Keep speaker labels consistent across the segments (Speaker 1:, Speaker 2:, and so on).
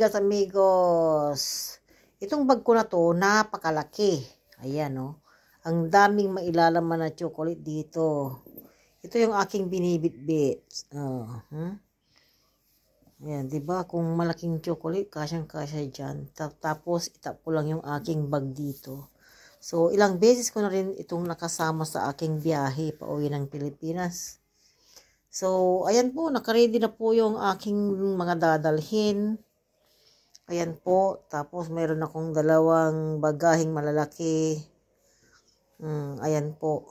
Speaker 1: amigas, amigos. Itong bag ko na to, napakalaki. Ayan, oh. Ang daming mailalaman na chocolate dito. Ito yung aking binibitbit. Ayan, diba? Kung malaking chocolate, kasyang-kasya dyan. Tapos, itap ko lang yung aking bag dito. So, ilang beses ko na rin itong nakasama sa aking biyahe pauwi ng Pilipinas. So, ayan po, nakaready na po yung aking mga dadalhin. Ayan po, tapos mayroon akong dalawang bagaheng malalaki. Ayan po.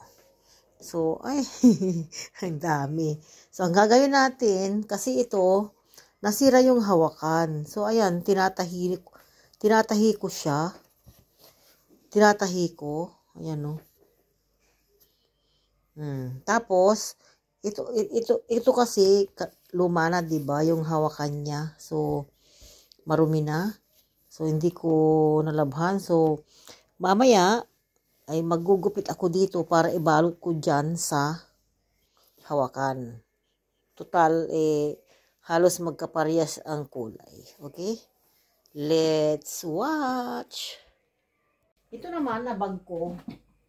Speaker 1: So, ay, ang dami. So, ang gagawin natin, kasi ito, nasira yung hawakan. So, ayan, tinatahi ko siya. Tinatahi ko. Ayan, oh. Tapos, ito kasi luma na, 'di ba, yung hawakan niya. So marumi na. So hindi ko nalabhan. So mamaya ay magugupit ako dito para ibalot ko diyan sa hawakan. Total halos magkaparehas ang kulay. Okay? Let's watch. Ito naman na bag ko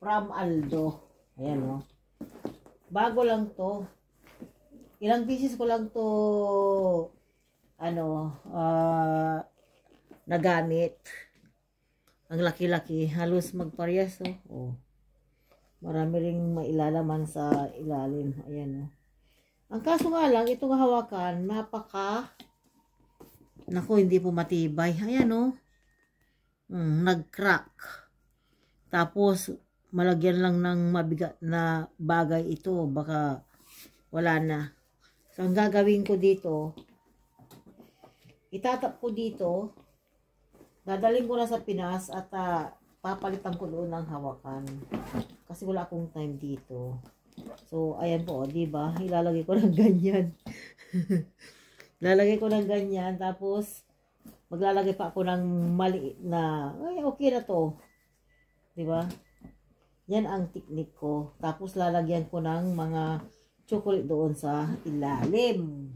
Speaker 1: from Aldo. Ayan, oh. Bago lang to. Ilang pieces ko lang to nagamit. Ang laki-laki, halos magparehas, oh. Marami ring mailalaman sa ilalim. Ayan, oh. Ang kaso nga lang, itong hawakan, naku, hindi po matibay. Ayan, oh. Nag-crack. Tapos malagyan lang ng mabigat na bagay ito, baka wala na. So, ang gagawin ko dito, itatap ko dito, dadalhin ko na sa Pinas at papalitan ko doon ng hawakan. Kasi wala akong time dito. So, ayan po, diba? Ilalagay ko ng ganyan. Lalagay ko ng ganyan, tapos maglalagay pa ako ng maliit na, ay, okay na to. Diba? Yan ang technique ko. Tapos lalagyan ko ng mga chocolate doon sa ilalim.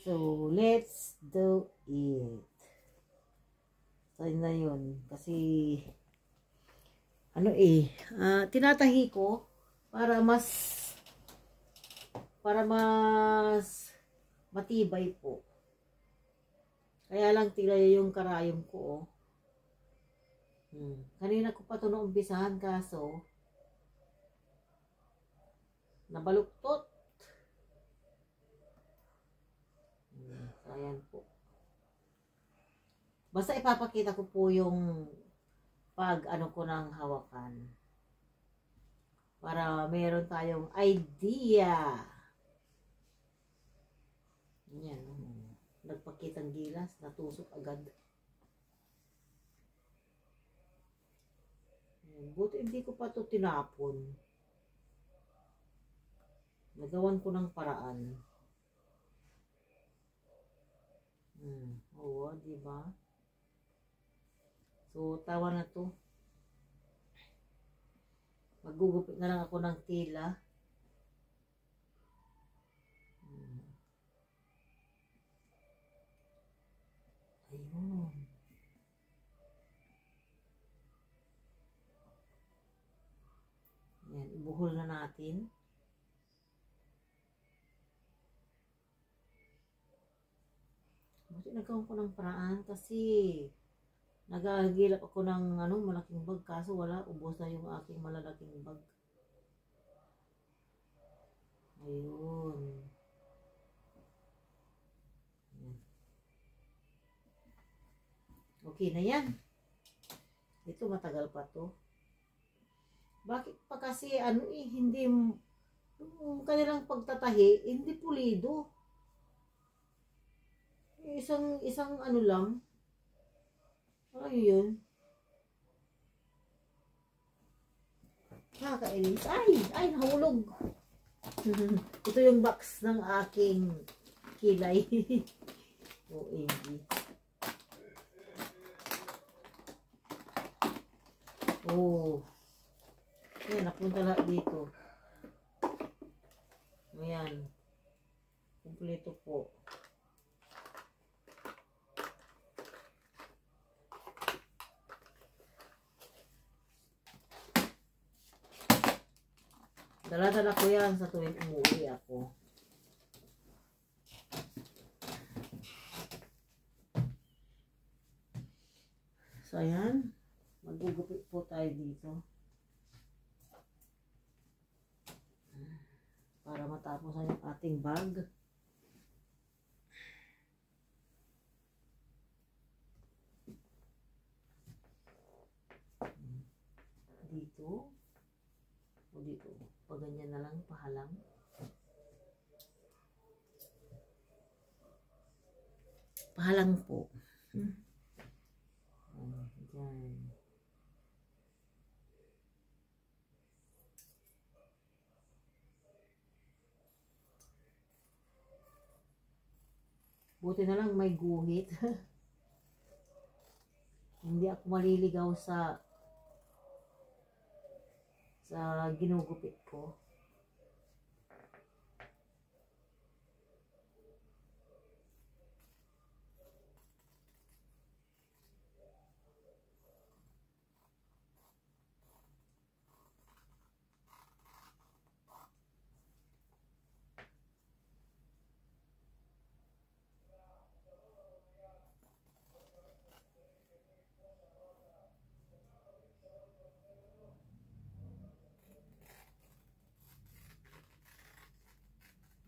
Speaker 1: So, let's do it. So, na yun. Kasi, tinatahi ko para mas matibay po. Kaya lang tignan yung karayom ko, oh. Kanina ko pa ito naumpisahan, kaso nabaluktot. So, ayan po. Basta ipapakita ko po yung ko ng hawakan. Para meron tayong idea. Yan. Nagpakitang gilas, natusok agad. Buti hindi ko pa ito tinapon. Nagawan ko ng paraan. Oo, diba? So, tawa na to. Magugupit na lang ako ng tila. Ayun. Yan, ibuhol na natin. Buti nagkaroon ko ng paraan kasi nagagilap ako ng malaking bag, kaso wala, ubos na yung aking malalaking bag. Ayun. Okay na yan. Ito matagal pa to. Bakit pa kasi hindi kanilang pagtatahi, hindi pulido. Isang lang. Ayun. Nakakainis. Ay, nahulog. Ito yung box ng aking kilay. OMG. Oh. Ayan, napunta lahat dito. Ayan. Kumpleto po. Dala-dala ko yan sa tuwing umuwi ako. So, ayan. Magugupit po tayo dito. Para matapos ang ating bag. Dito. O dito. Pag ganyan na lang, pahalang. Pahalang po. Diyan. Buti na lang may guhit. Hindi ako maliligaw sa ginugupit ko.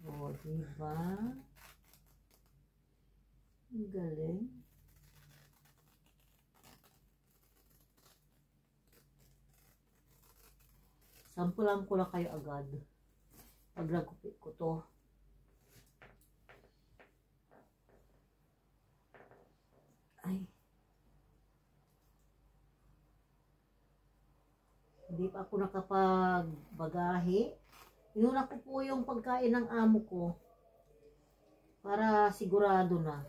Speaker 1: O, diba? Ang galing. Sampulan ko lang kayo agad. Pag nagupit ko to. Ay. Hindi pa ako nakapagbagahe. Inuna ko po yung pagkain ng amo ko. Para sigurado na.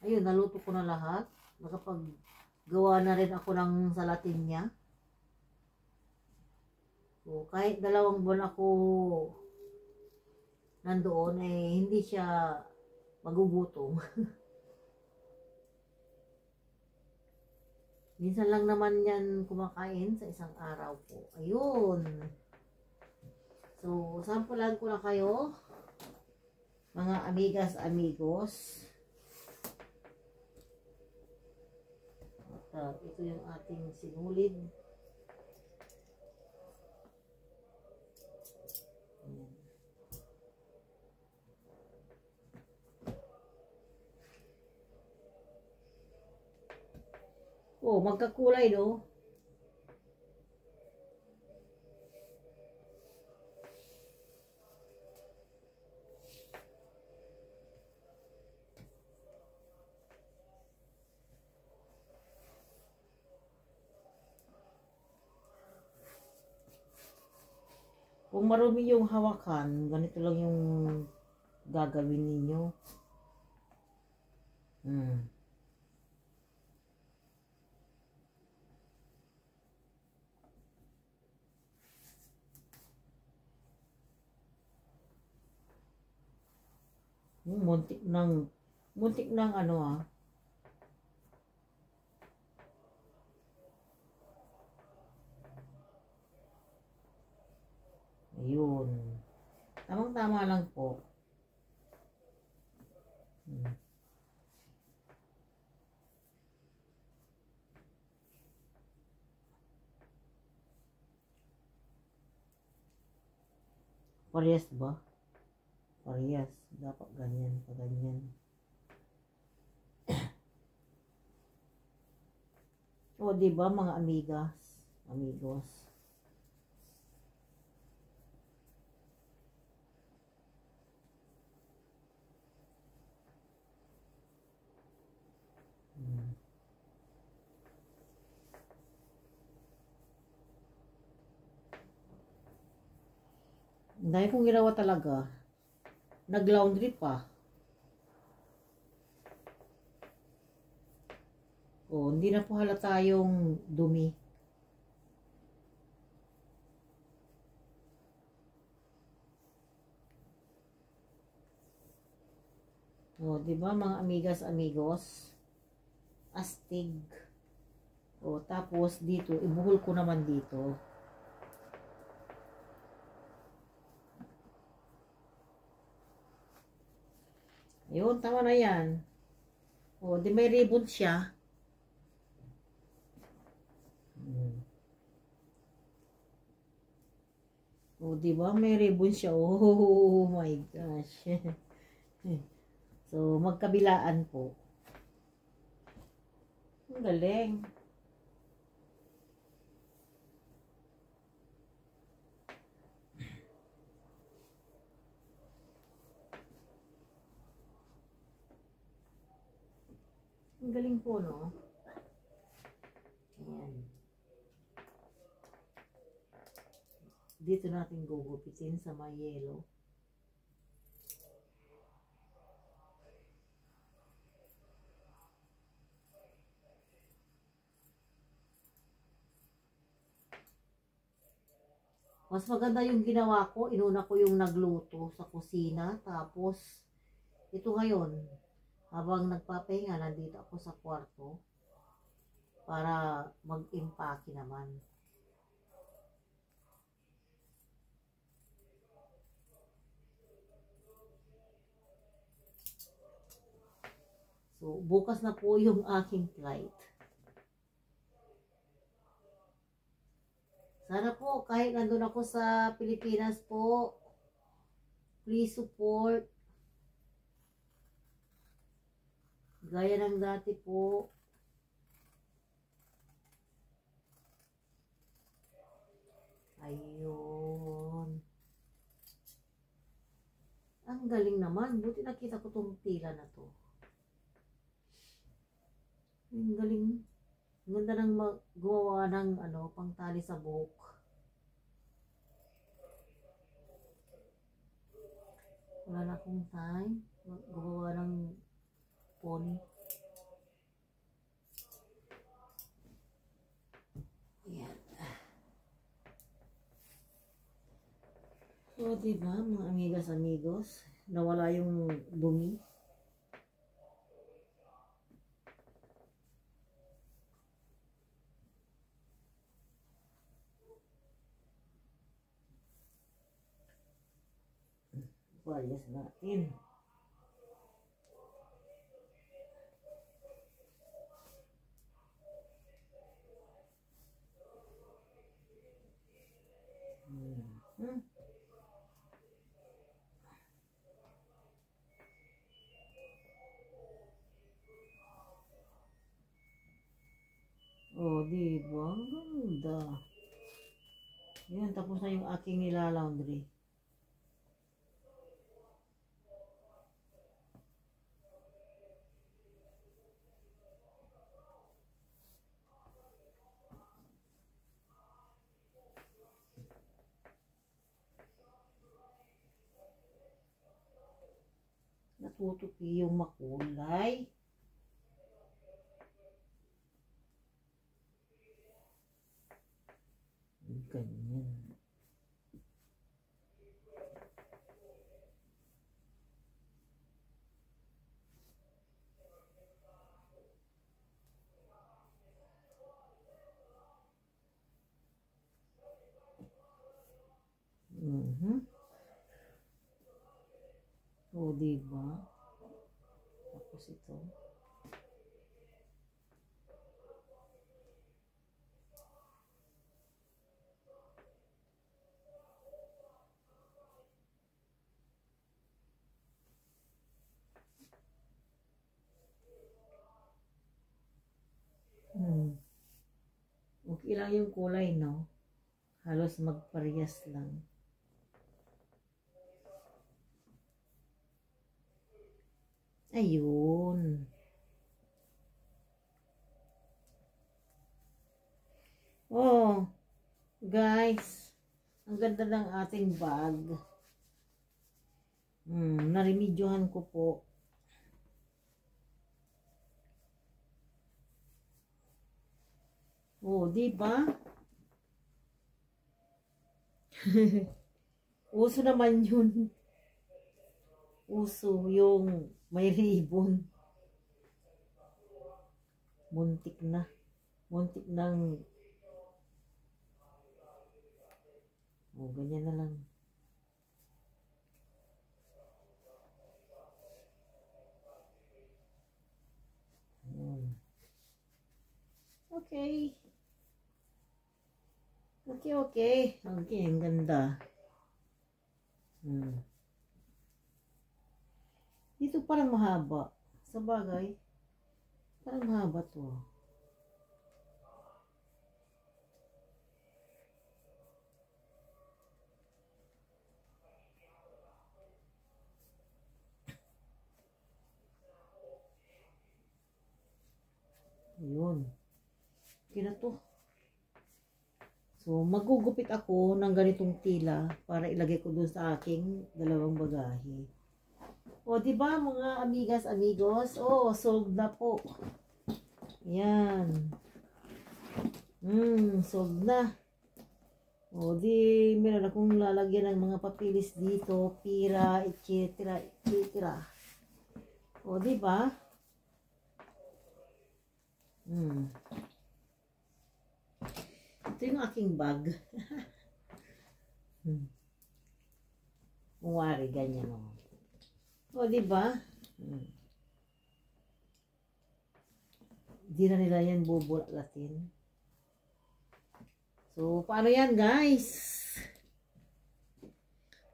Speaker 1: Ayun, naluto ko na lahat. Nakapaggawa na rin ako ng salatin niya. So, kahit 2 buwan ako nandoon, eh, hindi siya magugutom. Minsan lang naman yan kumakain sa isang araw po. Ayun. So, sampulan ko na kayo, mga amigas, amigos. At, ito yung ating sinulid. Ayan. Oh, magkakulay do. Kung marumi yung hawakan, ganito lang yung gagawin ninyo. Muntik ng ano ah. Ayun. Tamang-tama lang po. Parehas ba? Parehas. Dapat ganyan, ganyan. O, diba mga amigas, amigos? Dahil kong ginawa talaga, nag-laundry pa. O, hindi na po halata yung dumi. O, diba mga amigas, amigos? Astig. O, tapos dito, ibuhol ko naman dito. Ayun, tama na yan. O, di may ribbon siya. O, di ba? May ribbon siya. Oh my gosh. So, magkabilaan po. Ang galing. Ang galing po, no? Ayan. Dito natin gugupitin sa may yellow. Mas maganda yung ginawa ko. Inuna ko yung nagluto sa kusina. Tapos, ito ngayon, habang nagpapahinga, nandito ako sa kwarto para mag-impake naman. So, bukas na po yung aking flight. Sana po, kahit nandun ako sa Pilipinas po, please support. Gaya ng dati po. Ayun. Ang galing naman. Buti nakita ko tong tila na to. Ang galing. Ang ganda ng gumawa ng pangtali sa buhok. Wala na akong time. Gumawa ng pony. Ayan. So, diba, mga amigas-amigos, nawala yung dumi. Bias natin. Oh, diba? Ang ganda. Yan, tapos na yung aking nilalaundry. Natutupi yung makulay. Ganyan. O, diba? Tapos ito. Okay lang yung kulay, no? Halos magparehas lang. Ayun. Oh, guys. Ang ganda ng ating bag. Narimedyohan ko po. Oh, di ba? Uso naman yun. Uso yung may ribbon. Muntik na. Muntik ng ganyan na lang. Okay. Okay. Okay, ang ganda. Dito parang mahaba. Sa bagay, parang mahaba to. Ayun. Okay na to. So, magugupit ako ng ganitong tila para ilagay ko dun sa aking dalawang bagahe. O, di ba mga amigas, amigos? O, solved na po. Yan. Solved na. O, di, meron akong lalagyan ng mga papilis dito, pira, etc. O, di ba? Ito yung aking bag. Kung wari, ganyan o. O, diba? Di na nila yan bubulatin. So, paano yan, guys?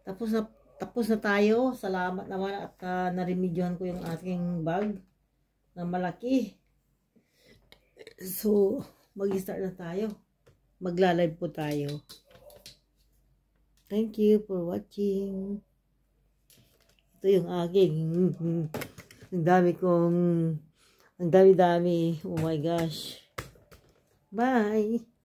Speaker 1: Tapos na tayo. Salamat naman at narimedyohan ko yung aking bag na malaki. So, mag-start na tayo. Magla-live po tayo. Thank you for watching. Ito yung aking ang dami-dami. Oh my gosh. Bye.